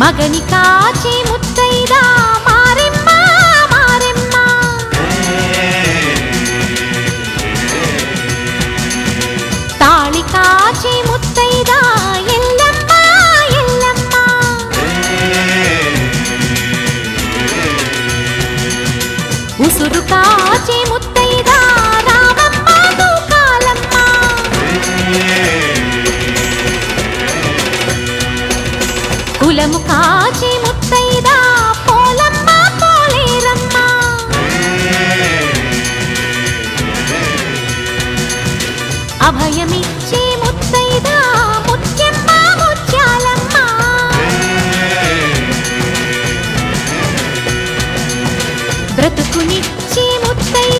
అగని కాచి ముత్తైదా మారెమ్మ మారెమ్మ తాళి కాచి ముత్తైదా ఎల్లమ్మ ఎల్లమ్మ ఉసురు కాచి ముత్తైదా రామమ్మ తూకాలమ్మ కులము కాచి